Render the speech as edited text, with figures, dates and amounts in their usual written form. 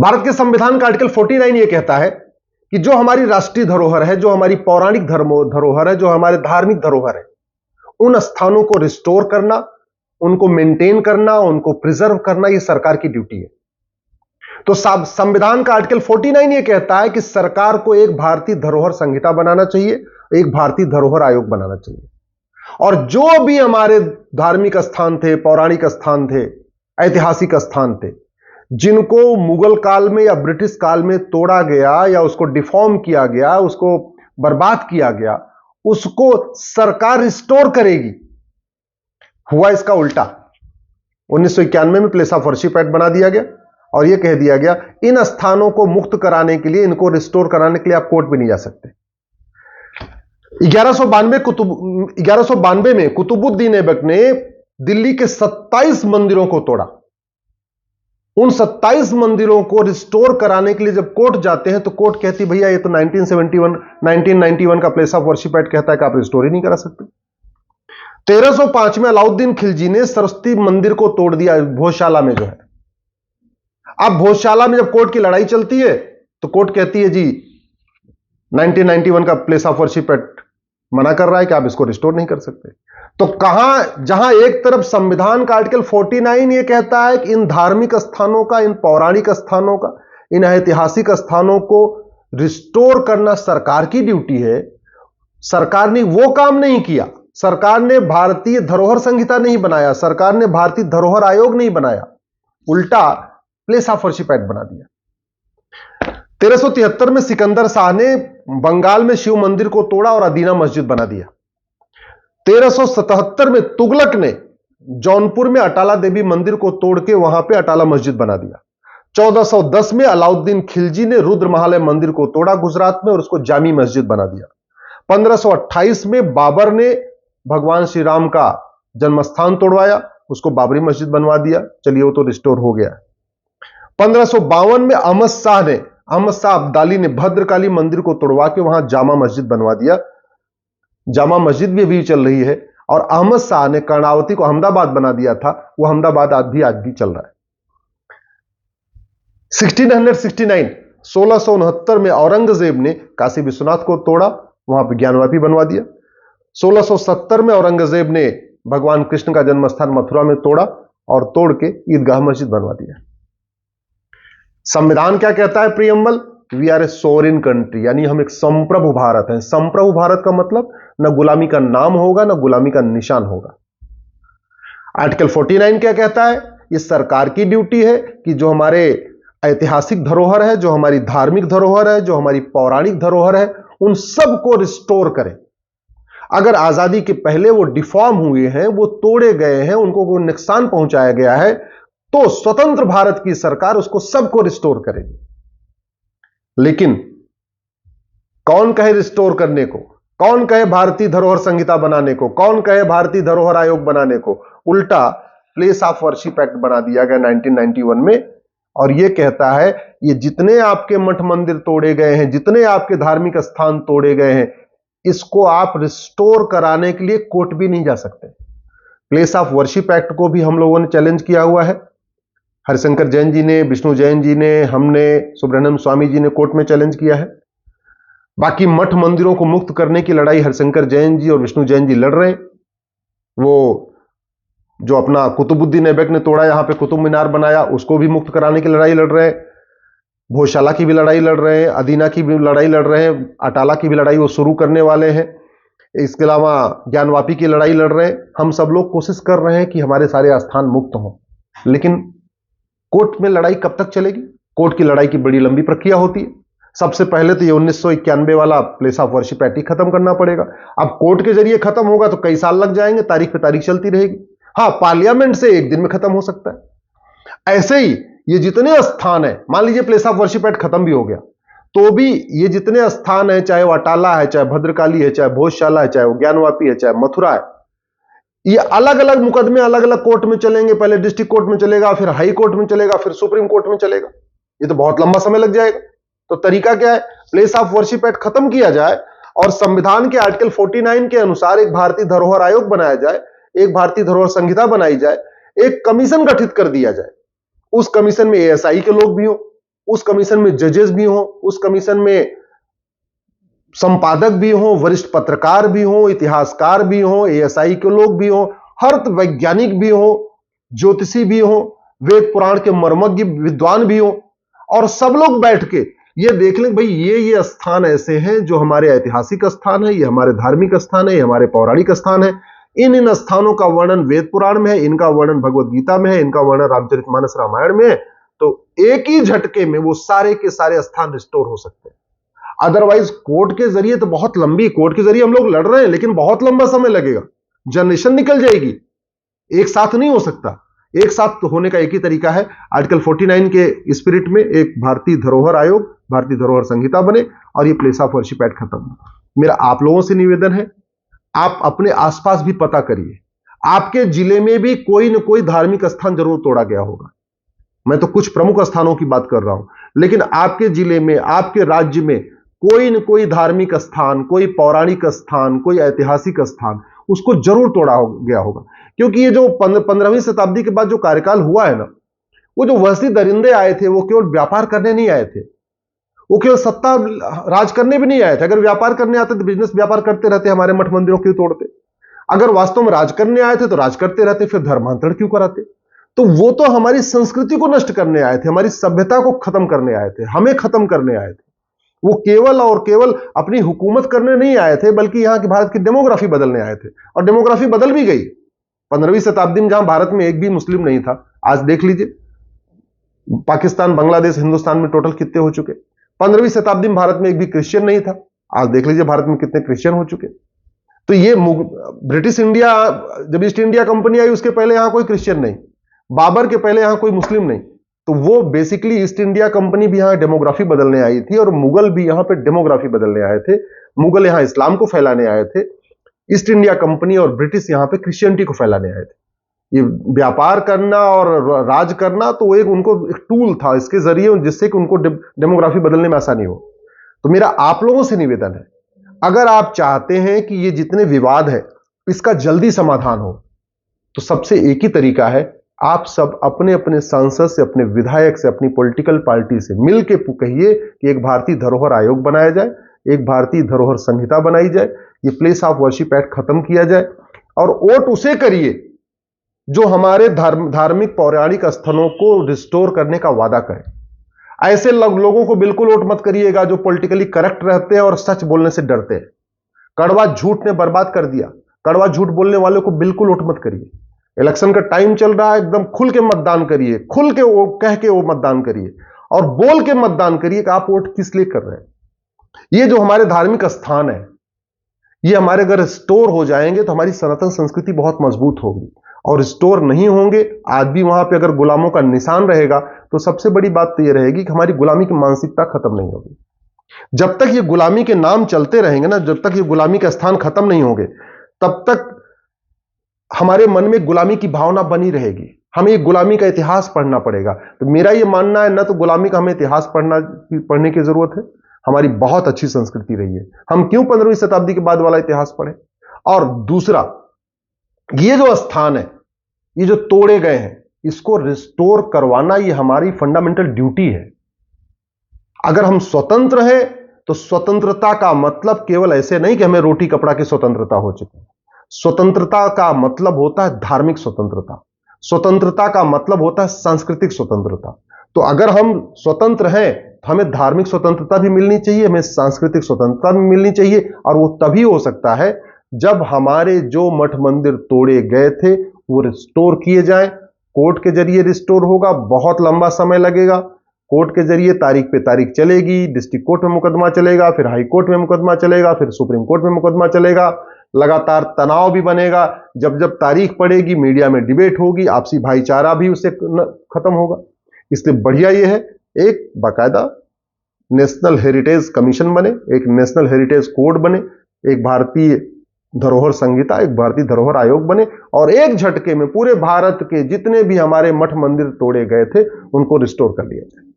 भारत के संविधान का आर्टिकल 49 यह कहता है कि जो हमारी राष्ट्रीय धरोहर है, जो हमारी पौराणिक धरोहर है, जो हमारे धार्मिक धरोहर है, उन स्थानों को रिस्टोर करना, उनको मेंटेन करना, उनको प्रिजर्व करना, यह सरकार की ड्यूटी है। तो संविधान का आर्टिकल 49 यह कहता है कि सरकार को एक भारतीय धरोहर संहिता बनाना चाहिए, एक भारतीय धरोहर आयोग बनाना चाहिए, और जो भी हमारे धार्मिक स्थान थे, पौराणिक स्थान थे, ऐतिहासिक स्थान थे, जिनको मुगल काल में या ब्रिटिश काल में तोड़ा गया या उसको डिफॉर्म किया गया, उसको बर्बाद किया गया, उसको सरकार रिस्टोर करेगी। हुआ इसका उल्टा। 1991 में प्लेस ऑफ वर्शिप एक्ट बना दिया गया और यह कह दिया गया इन स्थानों को मुक्त कराने के लिए, इनको रिस्टोर कराने के लिए आप कोर्ट भी नहीं जा सकते। 1192 में कुतुबुद्दीन ऐबक ने दिल्ली के 27 मंदिरों को तोड़ा। उन 27 मंदिरों को रिस्टोर कराने के लिए जब कोर्ट जाते हैं तो कोर्ट कहती भैया ये तो 1991 का प्लेस ऑफ वर्शिप एक्ट कहता है कि आप रिस्टोर ही नहीं करा सकते। 1305 में अलाउद्दीन खिलजी ने सरस्वती मंदिर को तोड़ दिया, भोजशाला में जो है। अब भोजशाला में जब कोर्ट की लड़ाई चलती है तो कोर्ट कहती है जी 1991 का प्लेस ऑफ वर्शिप एक्ट मना कर रहा है कि आप इसको रिस्टोर नहीं कर सकते। तो कहां, जहां एक तरफ संविधान का आर्टिकल 49 यह कहता है कि इन धार्मिक स्थानों का, इन पौराणिक स्थानों का, इन ऐतिहासिक स्थानों को रिस्टोर करना सरकार की ड्यूटी है, सरकार ने वो काम नहीं किया। सरकार ने भारतीय धरोहर संहिता नहीं बनाया, सरकार ने भारतीय धरोहर आयोग नहीं बनाया, उल्टा प्लेस ऑफ वर्शिप एक्ट बना दिया। 1373 में सिकंदर शाह ने बंगाल में शिव मंदिर को तोड़ा और अदीना मस्जिद बना दिया। 1377 में तुगलक ने जौनपुर में अटाला देवी मंदिर को तोड़ के वहां पे अटाला मस्जिद बना दिया। 1410 में अलाउद्दीन खिलजी ने रुद्रमहालय मंदिर को तोड़ा गुजरात में और उसको जामी मस्जिद बना दिया। 1528 में बाबर ने भगवान श्री राम का जन्मस्थान तोड़वाया, उसको बाबरी मस्जिद बनवा दिया। चलिए वो तो रिस्टोर हो गया। 1552 में अहमद शाह अब्दाली ने भद्रकाली मंदिर को तोड़वा के वहां जामा मस्जिद बनवा दिया। जामा मस्जिद भी अभी चल रही है। और अहमद शाह ने कर्णावती को अहमदाबाद बना दिया था, वो अहमदाबाद आज भी चल रहा है। 1669 में औरंगजेब ने काशी विश्वनाथ को तोड़ा, वहां पर ज्ञानवापी बनवा दिया। 1670 में औरंगजेब ने भगवान कृष्ण का जन्मस्थान मथुरा में तोड़ा और तोड़ के ईदगाह मस्जिद बनवा दिया। संविधान क्या कहता है? Preamble, we are a sovereign country, यानी हम एक संप्रभु भारत हैं। संप्रभु भारत का मतलब न गुलामी का नाम होगा, न गुलामी का निशान होगा। आर्टिकल 49 क्या कहता है? यह सरकार की ड्यूटी है कि जो हमारे ऐतिहासिक धरोहर है, जो हमारी धार्मिक धरोहर है, जो हमारी पौराणिक धरोहर है, उन सब को रिस्टोर करें। अगर आजादी के पहले वो डिफॉर्म हुए हैं, वो तोड़े गए हैं, उनको कोई नुकसान पहुंचाया गया है, तो स्वतंत्र भारत की सरकार उसको सबको रिस्टोर करेगी। लेकिन कौन कहे रिस्टोर करने को? कौन कहे भारतीय धरोहर संहिता बनाने को? कौन कहे भारतीय धरोहर आयोग बनाने को? उल्टा प्लेस ऑफ वर्शिप एक्ट बना दिया गया 1991 में, और यह कहता है ये जितने आपके मठ मंदिर तोड़े गए हैं, जितने आपके धार्मिक स्थान तोड़े गए हैं, इसको आप रिस्टोर कराने के लिए कोर्ट भी नहीं जा सकते। प्लेस ऑफ वर्शिप एक्ट को भी हम लोगों ने चैलेंज किया हुआ है। हरिशंकर जैन जी ने, विष्णु जैन जी ने, हमने, सुब्रह्मण्यम स्वामी जी ने कोर्ट में चैलेंज किया है। बाकी मठ मंदिरों को मुक्त करने की लड़ाई हरिशंकर जैन जी और विष्णु जैन जी लड़ रहे हैं। वो जो अपना कुतुबुद्दीन ऐबक ने तोड़ा, यहां पे कुतुब मीनार बनाया, उसको भी मुक्त कराने की लड़ाई लड़ रहे हैं। भोजशाला की भी लड़ाई लड़ रहे हैं, अदीना की भी लड़ाई लड़ रहे हैं, अटाला की भी लड़ाई वो शुरू करने वाले हैं। इसके अलावा ज्ञानवापी की लड़ाई लड़ रहे हैं। हम सब लोग कोशिश कर रहे हैं कि हमारे सारे स्थान मुक्त हों, लेकिन कोर्ट में लड़ाई कब तक चलेगी? कोर्ट की लड़ाई की बड़ी लंबी प्रक्रिया होती है। सबसे पहले तो ये 1991 वाला प्लेस ऑफ वर्शिप एक्ट ही खत्म करना पड़ेगा। अब कोर्ट के जरिए खत्म होगा तो कई साल लग जाएंगे, तारीख पे तारीख चलती रहेगी। हाँ, पार्लियामेंट से एक दिन में खत्म हो सकता है। ऐसे ही ये जितने स्थान है, मान लीजिए प्लेस ऑफ वर्शिप एक्ट खत्म भी हो गया, तो भी ये जितने स्थान है, चाहे वो अटाला है, चाहे भद्रकाली है, चाहे भोजशाला है, चाहे वो ज्ञानवापी है, चाहे मथुरा है, ये अलग अलग मुकदमे अलग अलग कोर्ट में चलेंगे। पहले डिस्ट्रिक्ट कोर्ट में चलेगा, फिर हाई कोर्ट में चलेगा, फिर सुप्रीम कोर्ट में चलेगा। ये तो बहुत लंबा समय लग जाएगा। तो तरीका क्या है? प्लेस ऑफ वर्शिप एक्ट खत्म किया जाए और संविधान के आर्टिकल 49 के अनुसार एक भारतीय धरोहर आयोग बनाया जाए, एक भारतीय धरोहर संहिता बनाई जाए, एक कमीशन गठित कर दिया जाए। उस कमीशन में एएसआई के लोग भी हो, उस कमीशन में जजेस भी हों, उस कमीशन में संपादक भी हों, वरिष्ठ पत्रकार भी हों, इतिहासकार भी हों, एएसआई के लोग भी हों, हर वैज्ञानिक भी हों, ज्योतिषी भी हों, वेद पुराण के मर्मज्ञ विद्वान भी हों, और सब लोग बैठ के ये देख लें भाई ये स्थान ऐसे हैं जो हमारे ऐतिहासिक स्थान है, ये हमारे धार्मिक स्थान है, ये हमारे पौराणिक स्थान है। इन स्थानों का वर्णन वेद पुराण में है, इनका वर्णन भगवत गीता में है, इनका वर्णन रामचरितमानस रामायण में है। तो एक ही झटके में वो सारे के सारे स्थान रिस्टोर हो सकते हैं। अदरवाइज कोर्ट के जरिए तो बहुत लंबी, कोर्ट के जरिए हम लोग लड़ रहे हैं लेकिन बहुत लंबा समय लगेगा, जनरेशन निकल जाएगी, एक साथ नहीं हो सकता। एक साथ होने का एक ही तरीका है, आर्टिकल 49 के स्पिरिट में एक भारतीय धरोहर आयोग, भारतीय धरोहर संहिता बने और ये प्लेस ऑफ वर्शिप एक्ट खत्म। मेरा आप लोगों से निवेदन है, आप अपने आसपास भी पता करिए, आपके जिले में भी कोई न कोई धार्मिक स्थान जरूर तोड़ा गया होगा। मैं तो कुछ प्रमुख स्थानों की बात कर रहा हूं, लेकिन आपके जिले में, आपके राज्य में कोई न कोई धार्मिक स्थान, कोई पौराणिक स्थान, कोई ऐतिहासिक स्थान उसको जरूर तोड़ा गया होगा। क्योंकि ये जो 15वीं शताब्दी के बाद जो कार्यकाल हुआ है ना, वो जो वहशी दरिंदे आए थे वो केवल व्यापार करने नहीं आए थे, वो केवल सत्ता राज करने भी नहीं आए थे। अगर व्यापार करने आते तो बिजनेस व्यापार करते रहते, हमारे मठ मंदिरों क्यों तोड़ते? अगर वास्तव में राज करने आए थे तो राज करते रहते, फिर धर्मांतरण क्यों कराते? तो वो तो हमारी संस्कृति को नष्ट करने आए थे, हमारी सभ्यता को खत्म करने आए थे, हमें खत्म करने आए थे। वो केवल और केवल अपनी हुकूमत करने नहीं आए थे, बल्कि यहां की भारत की डेमोग्राफी बदलने आए थे, और डेमोग्राफी बदल भी गई। 15वीं शताब्दी में जहां भारत में एक भी मुस्लिम नहीं था, आज देख लीजिए पाकिस्तान, बांग्लादेश, हिंदुस्तान में टोटल कितने हो चुके। 15वीं शताब्दी में भारत में एक भी क्रिश्चियन नहीं था, आज देख लीजिए भारत में कितने क्रिश्चियन हो चुके। तो ये ब्रिटिश इंडिया, जब ईस्ट इंडिया कंपनी आई उसके पहले यहां कोई क्रिश्चियन नहीं, बाबर के पहले यहां कोई मुस्लिम नहीं। तो वो बेसिकली ईस्ट इंडिया कंपनी भी यहां डेमोग्राफी बदलने आई थी, और मुगल भी यहां पे डेमोग्राफी बदलने आए थे। मुगल यहां इस्लाम को फैलाने आए थे, ईस्ट इंडिया कंपनी और ब्रिटिश यहां पे क्रिश्चियनिटी को फैलाने आए थे। ये व्यापार करना और राज करना तो एक उनको एक टूल था इसके जरिए, जिससे कि उनको डेमोग्राफी बदलने में आसानी हो। तो मेरा आप लोगों से निवेदन है, अगर आप चाहते हैं कि ये जितने विवाद है इसका जल्दी समाधान हो, तो सबसे एक ही तरीका है, आप सब अपने अपने सांसद से, अपने विधायक से, अपनी पॉलिटिकल पार्टी से मिलकर कहिए कि एक भारतीय धरोहर आयोग बनाया जाए, एक भारतीय धरोहर संहिता बनाई जाए, ये प्लेस ऑफ वर्शिप एक्ट खत्म किया जाए, और वोट उसे करिए जो हमारे धार्मिक पौराणिक स्थलों को रिस्टोर करने का वादा करे। ऐसे लोगों को बिल्कुल वोट मत करिएगा जो पॉलिटिकली करेक्ट रहते हैं और सच बोलने से डरते हैं। कड़वा झूठ ने बर्बाद कर दिया, कड़वा झूठ बोलने वालों को बिल्कुल वोट मत करिए। इलेक्शन का टाइम चल रहा है, एकदम खुल के मतदान करिए, खुल के वो कह के वो मतदान करिए, और बोल के मतदान करिए कि आप वोट किस लिए कर रहे हैं। ये जो हमारे धार्मिक स्थान है, ये हमारे अगर स्टोर हो जाएंगे तो हमारी सनातन संस्कृति बहुत मजबूत होगी, और स्टोर नहीं होंगे, आज भी वहां पे अगर गुलामों का निशान रहेगा, तो सबसे बड़ी बात तो यह रहेगी कि हमारी गुलामी की मानसिकता खत्म नहीं होगी। जब तक ये गुलामी के नाम चलते रहेंगे ना, जब तक ये गुलामी के स्थान खत्म नहीं होंगे, तब तक हमारे मन में गुलामी की भावना बनी रहेगी। हमें गुलामी का इतिहास पढ़ना पड़ेगा। तो मेरा ये मानना है, ना तो गुलामी का हमें इतिहास पढ़ने की जरूरत है, हमारी बहुत अच्छी संस्कृति रही है, हम क्यों 15वीं शताब्दी के बाद वाला इतिहास पढ़े। और दूसरा, ये जो स्थान है, ये जो तोड़े गए हैं, इसको रिस्टोर करवाना ये हमारी फंडामेंटल ड्यूटी है। अगर हम स्वतंत्र हैं तो स्वतंत्रता का मतलब केवल ऐसे नहीं कि हमें रोटी कपड़ा की स्वतंत्रता हो चुकी है। स्वतंत्रता का मतलब होता है धार्मिक स्वतंत्रता, स्वतंत्रता का मतलब होता है सांस्कृतिक स्वतंत्रता। तो अगर हम स्वतंत्र हैं तो हमें धार्मिक स्वतंत्रता भी मिलनी चाहिए, हमें सांस्कृतिक स्वतंत्रता भी मिलनी चाहिए, और वो तभी हो सकता है जब हमारे जो मठ मंदिर तोड़े गए थे वो रिस्टोर किए जाएं। कोर्ट के जरिए रिस्टोर होगा, बहुत लंबा समय लगेगा। कोर्ट के जरिए तारीख पे तारीख चलेगी, डिस्ट्रिक्ट कोर्ट में मुकदमा चलेगा, फिर हाई कोर्ट में मुकदमा चलेगा, फिर सुप्रीम कोर्ट में मुकदमा चलेगा, लगातार तनाव भी बनेगा। जब जब तारीख पड़ेगी, मीडिया में डिबेट होगी, आपसी भाईचारा भी उससे खत्म होगा। इसलिए बढ़िया यह है, एक बाकायदा नेशनल हेरिटेज कमीशन बने, एक नेशनल हेरिटेज कोड बने, एक भारतीय धरोहर संहिता, एक भारतीय धरोहर आयोग बने, और एक झटके में पूरे भारत के जितने भी हमारे मठ मंदिर तोड़े गए थे उनको रिस्टोर कर लिया जाए।